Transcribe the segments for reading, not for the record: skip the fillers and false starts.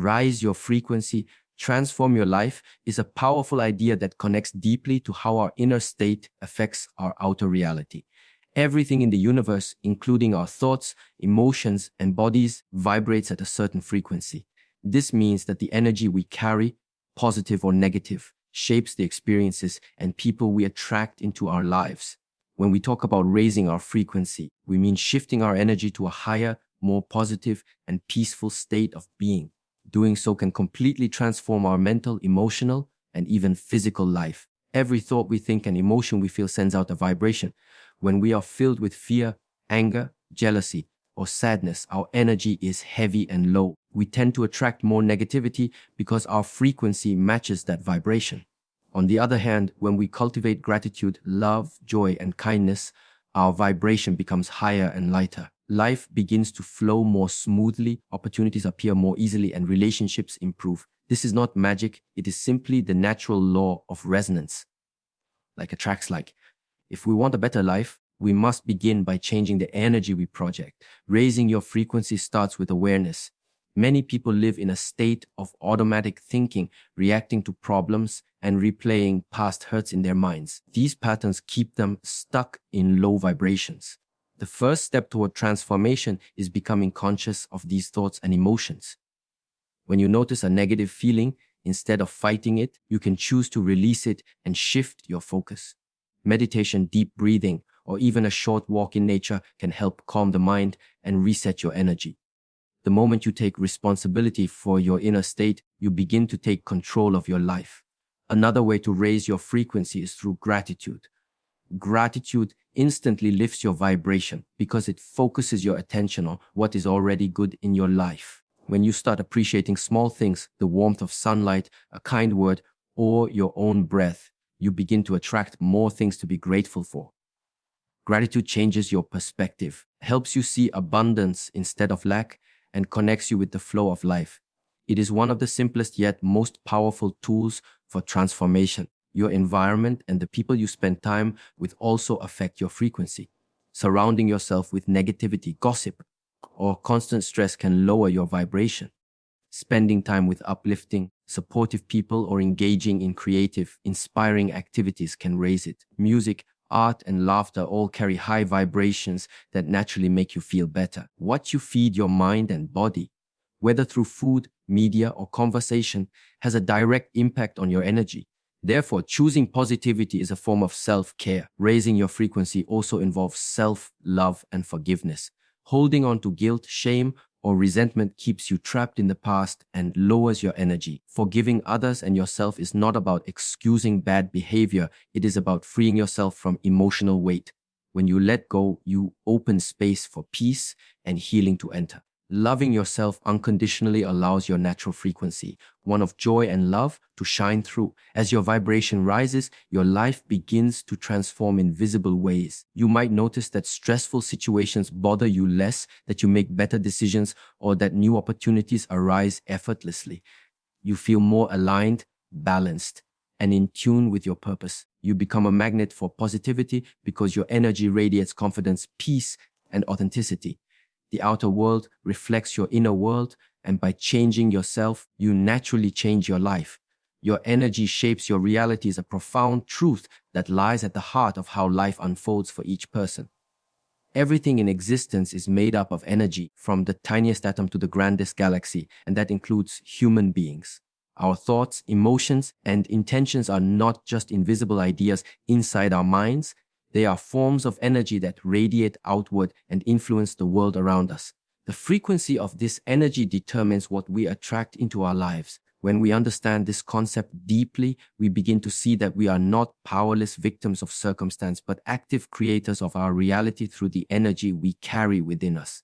rise your frequency, transform your life is a powerful idea that connects deeply to how our inner state affects our outer reality. Everything in the universe, including our thoughts, emotions, and bodies, vibrates at a certain frequency. This means that the energy we carry, positive or negative, shapes the experiences and people we attract into our lives. When we talk about raising our frequency, we mean shifting our energy to a higher, more positive, and peaceful state of being. Doing so can completely transform our mental, emotional, and even physical life. Every thought we think and emotion we feel sends out a vibration. When we are filled with fear, anger, jealousy, or sadness, our energy is heavy and low. We tend to attract more negativity because our frequency matches that vibration. On the other hand, when we cultivate gratitude, love, joy, and kindness, our vibration becomes higher and lighter. Life begins to flow more smoothly, opportunities appear more easily, and relationships improve. This is not magic, it is simply the natural law of resonance. Like attracts like. If we want a better life, we must begin by changing the energy we project. Raising your frequency starts with awareness. Many people live in a state of automatic thinking, reacting to problems and replaying past hurts in their minds. These patterns keep them stuck in low vibrations. The first step toward transformation is becoming conscious of these thoughts and emotions. When you notice a negative feeling, instead of fighting it, you can choose to release it and shift your focus. Meditation, deep breathing, or even a short walk in nature can help calm the mind and reset your energy. The moment you take responsibility for your inner state, you begin to take control of your life. Another way to raise your frequency is through gratitude. Gratitude instantly lifts your vibration because it focuses your attention on what is already good in your life. When you start appreciating small things, the warmth of sunlight, a kind word, or your own breath, you begin to attract more things to be grateful for. Gratitude changes your perspective, helps you see abundance instead of lack, and connects you with the flow of life. It is one of the simplest yet most powerful tools for transformation. Your environment and the people you spend time with also affect your frequency. Surrounding yourself with negativity, gossip, or constant stress can lower your vibration. Spending time with uplifting, supportive people or engaging in creative, inspiring activities can raise it. Music, art, and laughter all carry high vibrations that naturally make you feel better. What you feed your mind and body, whether through food, media, or conversation, has a direct impact on your energy. Therefore, choosing positivity is a form of self-care. Raising your frequency also involves self-love and forgiveness. Holding on to guilt, shame, or resentment keeps you trapped in the past and lowers your energy. Forgiving others and yourself is not about excusing bad behavior. It is about freeing yourself from emotional weight. When you let go, you open space for peace and healing to enter. Loving yourself unconditionally allows your natural frequency, one of joy and love, to shine through. As your vibration rises, your life begins to transform in visible ways. You might notice that stressful situations bother you less, that you make better decisions, or that new opportunities arise effortlessly. You feel more aligned, balanced, and in tune with your purpose. You become a magnet for positivity because your energy radiates confidence, peace, and authenticity. The outer world reflects your inner world, and by changing yourself, you naturally change your life. Your energy shapes your reality is a profound truth that lies at the heart of how life unfolds for each person. Everything in existence is made up of energy, from the tiniest atom to the grandest galaxy, and that includes human beings. Our thoughts, emotions, and intentions are not just invisible ideas inside our minds. They are forms of energy that radiate outward and influence the world around us. The frequency of this energy determines what we attract into our lives. When we understand this concept deeply, we begin to see that we are not powerless victims of circumstance, but active creators of our reality through the energy we carry within us.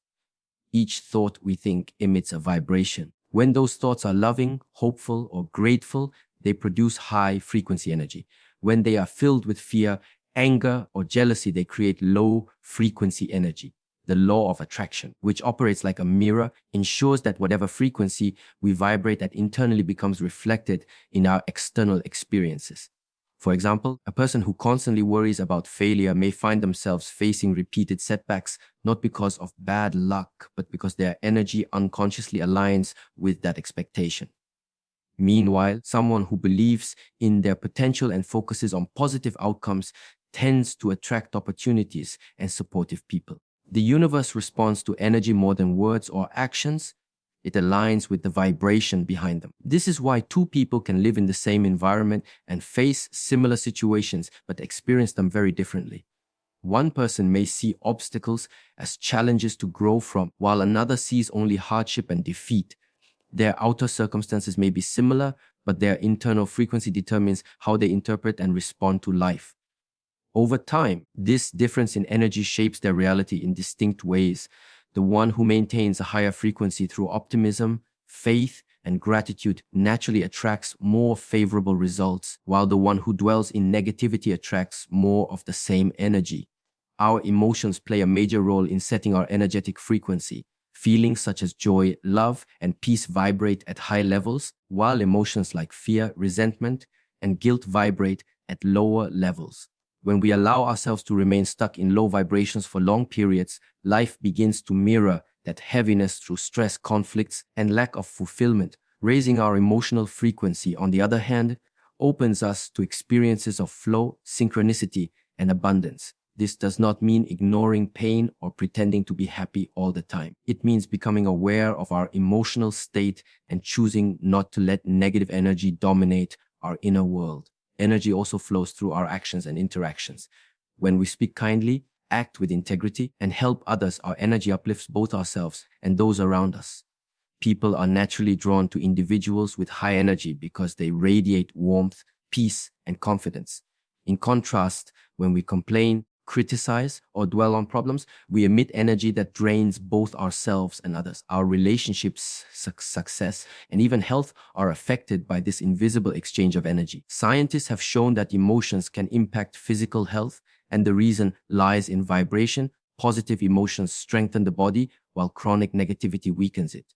Each thought we think emits a vibration. When those thoughts are loving, hopeful, or grateful, they produce high frequency energy. When they are filled with fear, anger, or jealousy, they create low frequency energy. The law of attraction, which operates like a mirror, ensures that whatever frequency we vibrate at internally becomes reflected in our external experiences. For example, a person who constantly worries about failure may find themselves facing repeated setbacks, not because of bad luck, but because their energy unconsciously aligns with that expectation. Meanwhile, someone who believes in their potential and focuses on positive outcomes tends to attract opportunities and supportive people. The universe responds to energy more than words or actions. It aligns with the vibration behind them. This is why two people can live in the same environment and face similar situations but experience them very differently. One person may see obstacles as challenges to grow from, while another sees only hardship and defeat. Their outer circumstances may be similar, but their internal frequency determines how they interpret and respond to life. Over time, this difference in energy shapes their reality in distinct ways. The one who maintains a higher frequency through optimism, faith, and gratitude naturally attracts more favorable results, while the one who dwells in negativity attracts more of the same energy. Our emotions play a major role in setting our energetic frequency. Feelings such as joy, love, and peace vibrate at high levels, while emotions like fear, resentment, and guilt vibrate at lower levels. When we allow ourselves to remain stuck in low vibrations for long periods, life begins to mirror that heaviness through stress, conflicts, and lack of fulfillment. Raising our emotional frequency, on the other hand, opens us to experiences of flow, synchronicity, and abundance. This does not mean ignoring pain or pretending to be happy all the time. It means becoming aware of our emotional state and choosing not to let negative energy dominate our inner world. Energy also flows through our actions and interactions. When we speak kindly, act with integrity, and help others, our energy uplifts both ourselves and those around us. People are naturally drawn to individuals with high energy because they radiate warmth, peace, and confidence. In contrast, when we complain, criticize, or dwell on problems, we emit energy that drains both ourselves and others. Our relationships, success, and even health are affected by this invisible exchange of energy. Scientists have shown that emotions can impact physical health, and the reason lies in vibration. Positive emotions strengthen the body, while chronic negativity weakens it.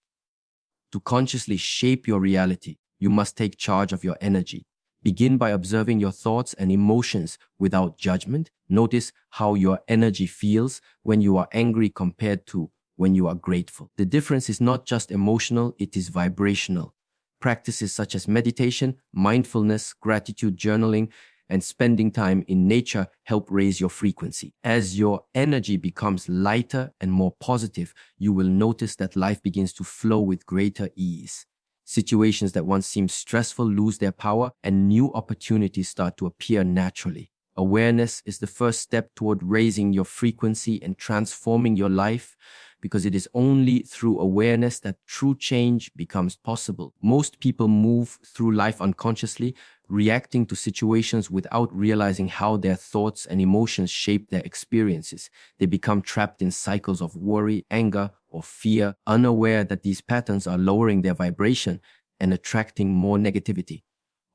To consciously shape your reality, you must take charge of your energy. Begin by observing your thoughts and emotions without judgment. Notice how your energy feels when you are angry compared to when you are grateful. The difference is not just emotional, it is vibrational. Practices such as meditation, mindfulness, gratitude journaling, and spending time in nature help raise your frequency. As your energy becomes lighter and more positive, you will notice that life begins to flow with greater ease. Situations that once seemed stressful lose their power, and new opportunities start to appear naturally. Awareness is the first step toward raising your frequency and transforming your life, because it is only through awareness that true change becomes possible. Most people move through life unconsciously, reacting to situations without realizing how their thoughts and emotions shape their experiences. They become trapped in cycles of worry, anger, or fear, unaware that these patterns are lowering their vibration and attracting more negativity.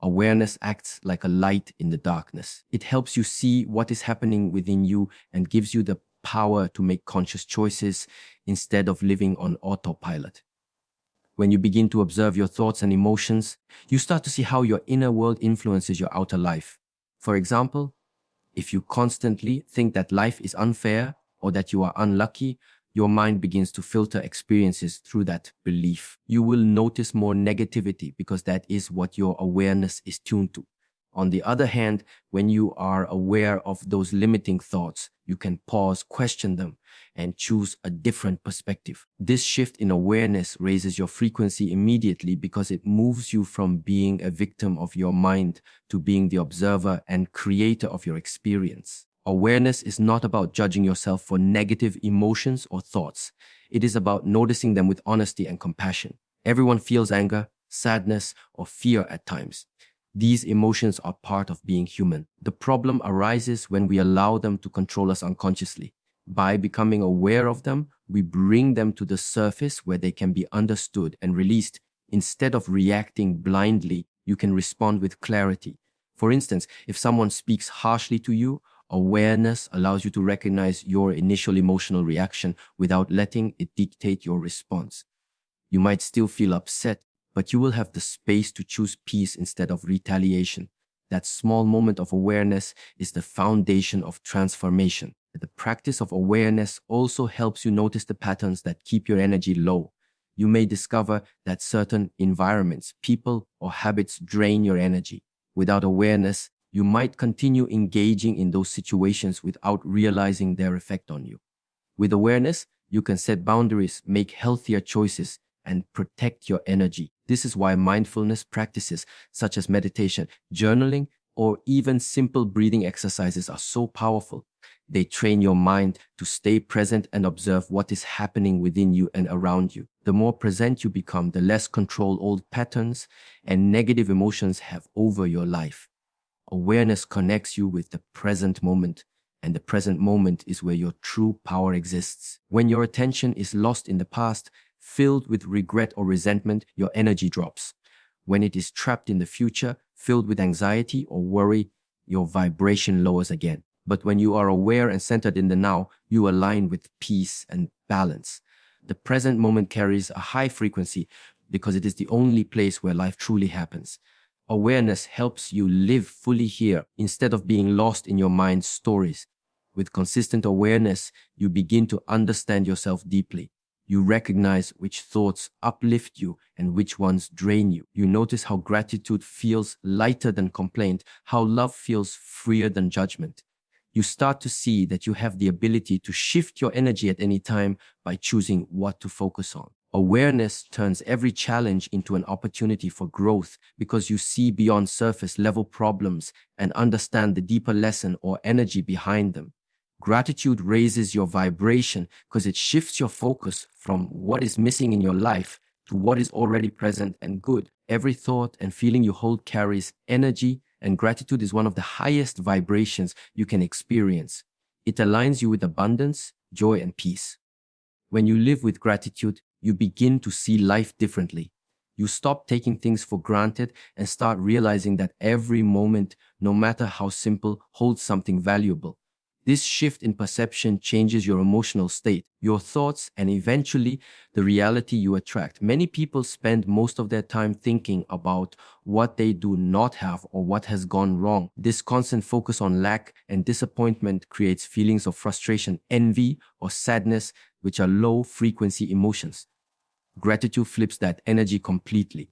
Awareness acts like a light in the darkness. It helps you see what is happening within you and gives you the power to make conscious choices instead of living on autopilot. When you begin to observe your thoughts and emotions, you start to see how your inner world influences your outer life. For example, if you constantly think that life is unfair or that you are unlucky, your mind begins to filter experiences through that belief. You will notice more negativity because that is what your awareness is tuned to. On the other hand, when you are aware of those limiting thoughts, you can pause, question them, and choose a different perspective. This shift in awareness raises your frequency immediately because it moves you from being a victim of your mind to being the observer and creator of your experience. Awareness is not about judging yourself for negative emotions or thoughts. It is about noticing them with honesty and compassion. Everyone feels anger, sadness, or fear at times. These emotions are part of being human. The problem arises when we allow them to control us unconsciously. By becoming aware of them, we bring them to the surface where they can be understood and released. Instead of reacting blindly, you can respond with clarity. For instance, if someone speaks harshly to you, awareness allows you to recognize your initial emotional reaction without letting it dictate your response. You might still feel upset, but you will have the space to choose peace instead of retaliation. That small moment of awareness is the foundation of transformation. The practice of awareness also helps you notice the patterns that keep your energy low. You may discover that certain environments, people, or habits drain your energy. Without awareness, you might continue engaging in those situations without realizing their effect on you. With awareness, you can set boundaries, make healthier choices, and protect your energy. This is why mindfulness practices such as meditation, journaling, or even simple breathing exercises are so powerful. They train your mind to stay present and observe what is happening within you and around you. The more present you become, the less control old patterns and negative emotions have over your life. Awareness connects you with the present moment, and the present moment is where your true power exists. When your attention is lost in the past, filled with regret or resentment, your energy drops. When it is trapped in the future, filled with anxiety or worry, your vibration lowers again. But when you are aware and centered in the now, you align with peace and balance. The present moment carries a high frequency because it is the only place where life truly happens. Awareness helps you live fully here instead of being lost in your mind's stories. With consistent awareness, you begin to understand yourself deeply. You recognize which thoughts uplift you and which ones drain you. You notice how gratitude feels lighter than complaint, how love feels freer than judgment. You start to see that you have the ability to shift your energy at any time by choosing what to focus on. Awareness turns every challenge into an opportunity for growth because you see beyond surface level problems and understand the deeper lesson or energy behind them. Gratitude raises your vibration because it shifts your focus from what is missing in your life to what is already present and good. Every thought and feeling you hold carries energy, and gratitude is one of the highest vibrations you can experience. It aligns you with abundance, joy, and peace. When you live with gratitude, you begin to see life differently. You stop taking things for granted and start realizing that every moment, no matter how simple, holds something valuable. This shift in perception changes your emotional state, your thoughts, and eventually the reality you attract. Many people spend most of their time thinking about what they do not have or what has gone wrong. This constant focus on lack and disappointment creates feelings of frustration, envy, or sadness, which are low-frequency emotions. Gratitude flips that energy completely.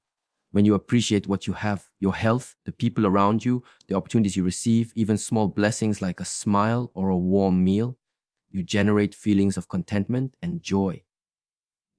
When you appreciate what you have, your health, the people around you, the opportunities you receive, even small blessings like a smile or a warm meal, you generate feelings of contentment and joy.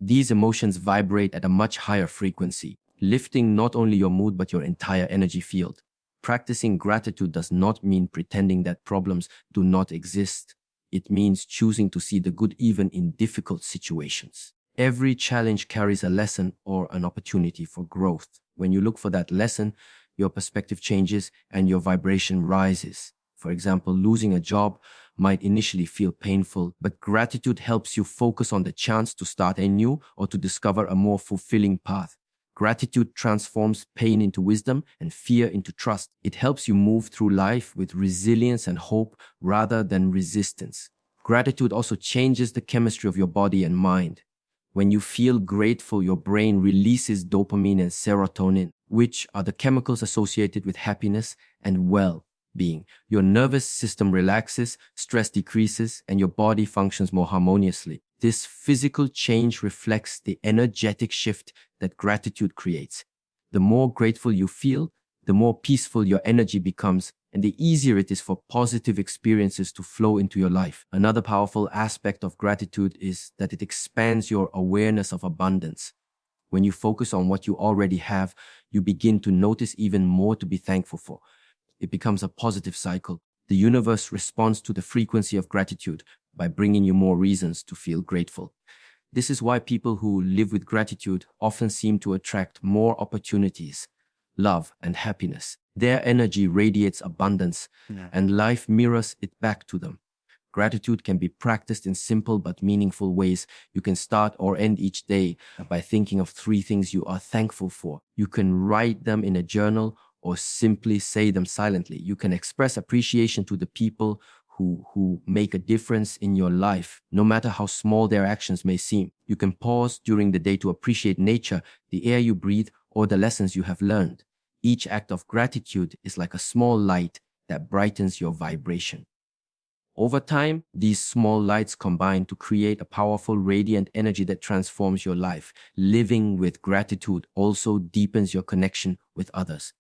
These emotions vibrate at a much higher frequency, lifting not only your mood but your entire energy field. Practicing gratitude does not mean pretending that problems do not exist. It means choosing to see the good even in difficult situations. Every challenge carries a lesson or an opportunity for growth. When you look for that lesson, your perspective changes and your vibration rises. For example, losing a job might initially feel painful, but gratitude helps you focus on the chance to start anew or to discover a more fulfilling path. Gratitude transforms pain into wisdom and fear into trust. It helps you move through life with resilience and hope rather than resistance. Gratitude also changes the chemistry of your body and mind. When you feel grateful, your brain releases dopamine and serotonin, which are the chemicals associated with happiness and well-being. Your nervous system relaxes, stress decreases, and your body functions more harmoniously. This physical change reflects the energetic shift that gratitude creates. The more grateful you feel, the more peaceful your energy becomes, and the easier it is for positive experiences to flow into your life. Another powerful aspect of gratitude is that it expands your awareness of abundance. When you focus on what you already have, you begin to notice even more to be thankful for. It becomes a positive cycle. The universe responds to the frequency of gratitude by bringing you more reasons to feel grateful. This is why people who live with gratitude often seem to attract more opportunities, love, and happiness. Their energy radiates abundance, and life mirrors it back to them. Gratitude can be practiced in simple but meaningful ways. You can start or end each day by thinking of 3 things you are thankful for. You can write them in a journal or simply say them silently. You can express appreciation to the people who make a difference in your life, no matter how small their actions may seem. You can pause during the day to appreciate nature, the air you breathe, or the lessons you have learned. Each act of gratitude is like a small light that brightens your vibration. Over time, these small lights combine to create a powerful, radiant energy that transforms your life. Living with gratitude also deepens your connection with others.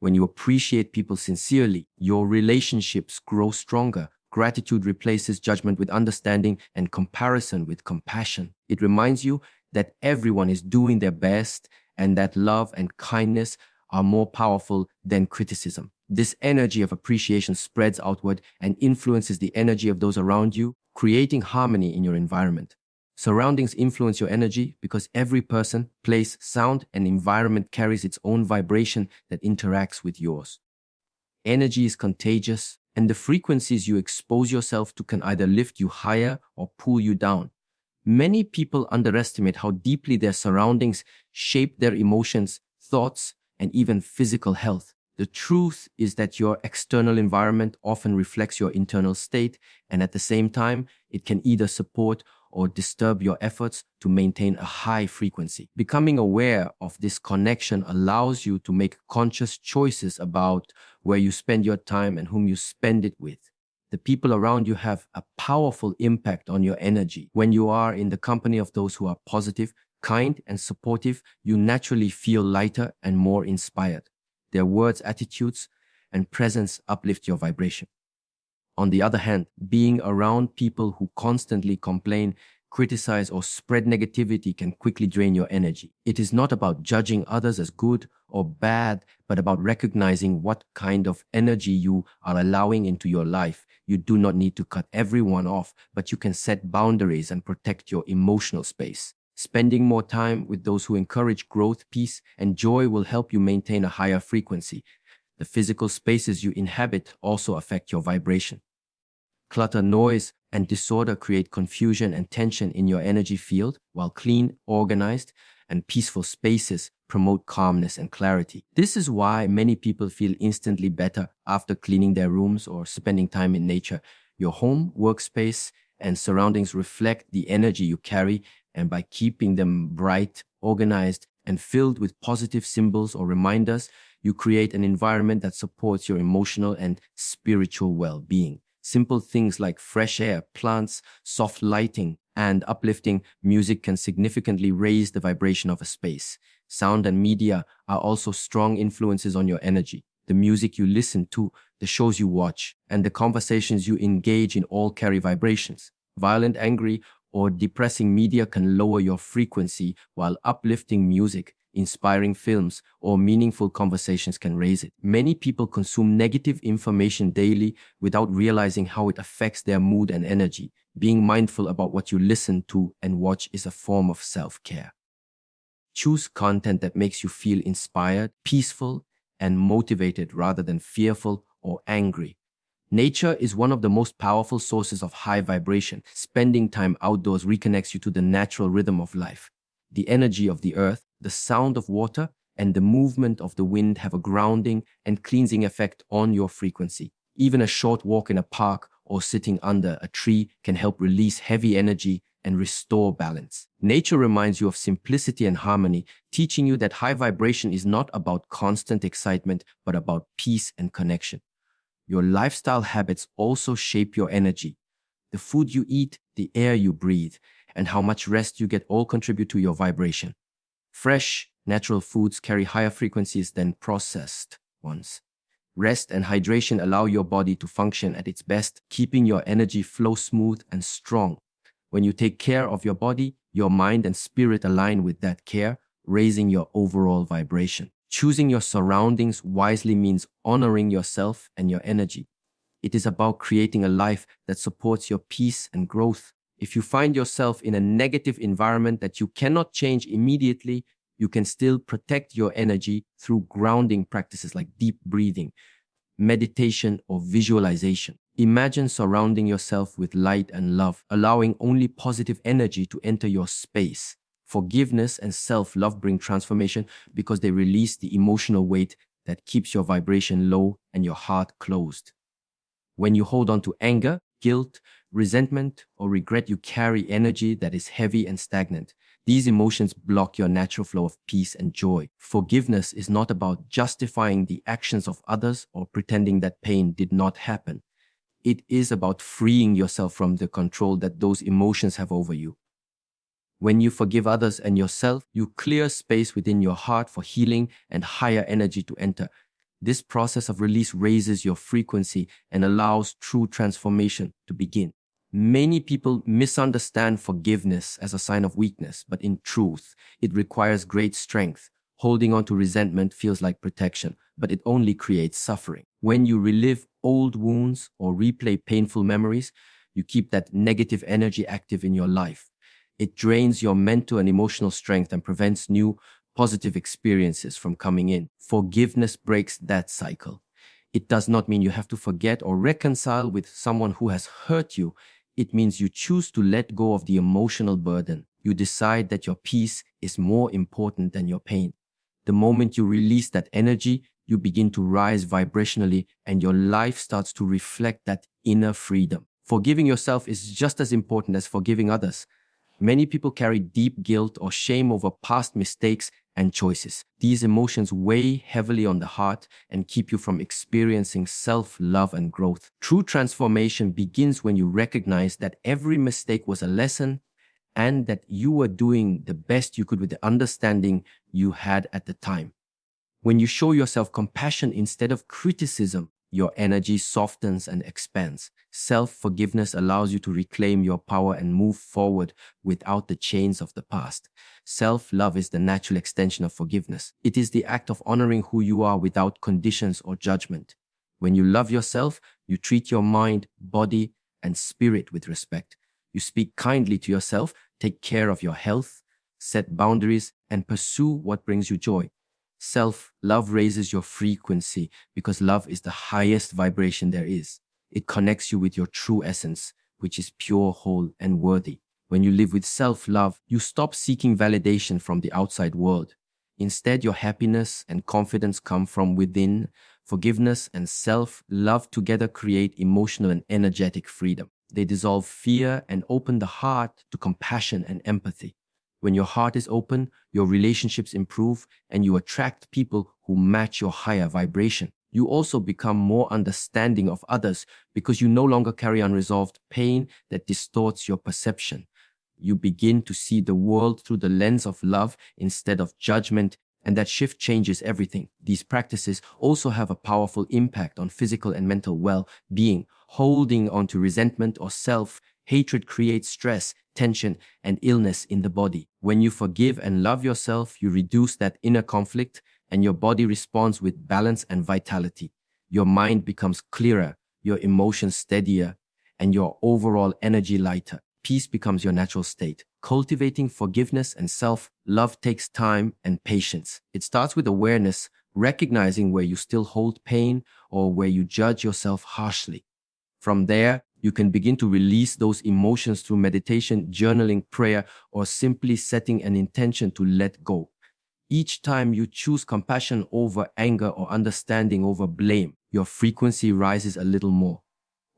When you appreciate people sincerely, your relationships grow stronger. Gratitude replaces judgment with understanding and comparison with compassion. It reminds you that everyone is doing their best and that love and kindness are more powerful than criticism. This energy of appreciation spreads outward and influences the energy of those around you, creating harmony in your environment. Surroundings influence your energy because every person, place, sound, and environment carries its own vibration that interacts with yours. Energy is contagious, and the frequencies you expose yourself to can either lift you higher or pull you down. Many people underestimate how deeply their surroundings shape their emotions, thoughts, and even physical health. The truth is that your external environment often reflects your internal state, and at the same time, it can either support or disturb your efforts to maintain a high frequency. Becoming aware of this connection allows you to make conscious choices about where you spend your time and whom you spend it with. The people around you have a powerful impact on your energy. When you are in the company of those who are positive, kind, and supportive, you naturally feel lighter and more inspired. Their words, attitudes, and presence uplift your vibration. On the other hand, being around people who constantly complain, criticize, or spread negativity can quickly drain your energy. It is not about judging others as good or bad, but about recognizing what kind of energy you are allowing into your life. You do not need to cut everyone off, but you can set boundaries and protect your emotional space. Spending more time with those who encourage growth, peace, and joy will help you maintain a higher frequency. The physical spaces you inhabit also affect your vibration. Clutter, noise, and disorder create confusion and tension in your energy field, while clean, organized, and peaceful spaces promote calmness and clarity. This is why many people feel instantly better after cleaning their rooms or spending time in nature. Your home, workspace, and surroundings reflect the energy you carry, and by keeping them bright, organized, and filled with positive symbols or reminders, you create an environment that supports your emotional and spiritual well-being. Simple things like fresh air, plants, soft lighting, and uplifting music can significantly raise the vibration of a space. Sound and media are also strong influences on your energy. The music you listen to, the shows you watch, and the conversations you engage in all carry vibrations. Violent, angry, or depressing media can lower your frequency, while uplifting music, inspiring films, or meaningful conversations can raise it. Many people consume negative information daily without realizing how it affects their mood and energy. Being mindful about what you listen to and watch is a form of self-care. Choose content that makes you feel inspired, peaceful, and motivated rather than fearful or angry. Nature is one of the most powerful sources of high vibration. Spending time outdoors reconnects you to the natural rhythm of life. The energy of the earth, the sound of water, and the movement of the wind have a grounding and cleansing effect on your frequency. Even a short walk in a park or sitting under a tree can help release heavy energy and restore balance. Nature reminds you of simplicity and harmony, teaching you that high vibration is not about constant excitement, but about peace and connection. Your lifestyle habits also shape your energy. The food you eat, the air you breathe, and how much rest you get all contribute to your vibration. Fresh, natural foods carry higher frequencies than processed ones. Rest and hydration allow your body to function at its best, keeping your energy flow smooth and strong. When you take care of your body, your mind and spirit align with that care, raising your overall vibration. Choosing your surroundings wisely means honoring yourself and your energy. It is about creating a life that supports your peace and growth. If you find yourself in a negative environment that you cannot change immediately, you can still protect your energy through grounding practices like deep breathing, meditation, or visualization. Imagine surrounding yourself with light and love, allowing only positive energy to enter your space. Forgiveness and self-love bring transformation because they release the emotional weight that keeps your vibration low and your heart closed. When you hold on to anger, guilt, resentment, or regret, you carry energy that is heavy and stagnant. These emotions block your natural flow of peace and joy. Forgiveness is not about justifying the actions of others or pretending that pain did not happen. It is about freeing yourself from the control that those emotions have over you. When you forgive others and yourself, you clear space within your heart for healing and higher energy to enter. This process of release raises your frequency and allows true transformation to begin. Many people misunderstand forgiveness as a sign of weakness, but in truth, it requires great strength. Holding on to resentment feels like protection, but it only creates suffering. When you relive old wounds or replay painful memories, you keep that negative energy active in your life. It drains your mental and emotional strength and prevents new positive experiences from coming in. Forgiveness breaks that cycle. It does not mean you have to forget or reconcile with someone who has hurt you. It means you choose to let go of the emotional burden. You decide that your peace is more important than your pain. The moment you release that energy, you begin to rise vibrationally and your life starts to reflect that inner freedom. Forgiving yourself is just as important as forgiving others. Many people carry deep guilt or shame over past mistakes and choices. These emotions weigh heavily on the heart and keep you from experiencing self-love and growth. True transformation begins when you recognize that every mistake was a lesson and that you were doing the best you could with the understanding you had at the time. When you show yourself compassion instead of criticism, your energy softens and expands. Self-forgiveness allows you to reclaim your power and move forward without the chains of the past. Self-love is the natural extension of forgiveness. It is the act of honoring who you are without conditions or judgment. When you love yourself, you treat your mind, body, and spirit with respect. You speak kindly to yourself, take care of your health, set boundaries, and pursue what brings you joy. Self-love raises your frequency because love is the highest vibration there is. It connects you with your true essence, which is pure, whole, and worthy. When you live with self-love, you stop seeking validation from the outside world. Instead, your happiness and confidence come from within. Forgiveness and self-love together create emotional and energetic freedom. They dissolve fear and open the heart to compassion and empathy. When your heart is open, your relationships improve and you attract people who match your higher vibration. You also become more understanding of others because you no longer carry unresolved pain that distorts your perception. You begin to see the world through the lens of love instead of judgment, and that shift changes everything. These practices also have a powerful impact on physical and mental well-being. Holding on to resentment or self-hatred creates stress, tension, and illness in the body. When you forgive and love yourself, you reduce that inner conflict and your body responds with balance and vitality. Your mind becomes clearer, your emotions steadier, and your overall energy lighter. Peace becomes your natural state. Cultivating forgiveness and self-love takes time and patience. It starts with awareness, recognizing where you still hold pain or where you judge yourself harshly. From there, you can begin to release those emotions through meditation, journaling, prayer, or simply setting an intention to let go. Each time you choose compassion over anger or understanding over blame, your frequency rises a little more.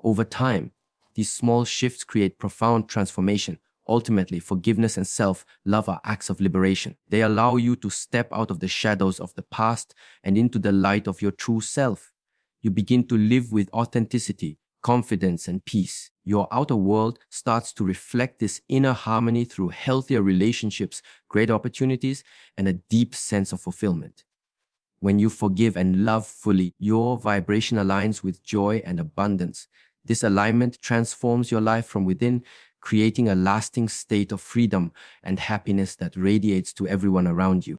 Over time, these small shifts create profound transformation. Ultimately, forgiveness and self-love are acts of liberation. They allow you to step out of the shadows of the past and into the light of your true self. You begin to live with authenticity, confidence, and peace. Your outer world starts to reflect this inner harmony through healthier relationships, greater opportunities, and a deep sense of fulfillment. When you forgive and love fully, your vibration aligns with joy and abundance. This alignment transforms your life from within, creating a lasting state of freedom and happiness that radiates to everyone around you.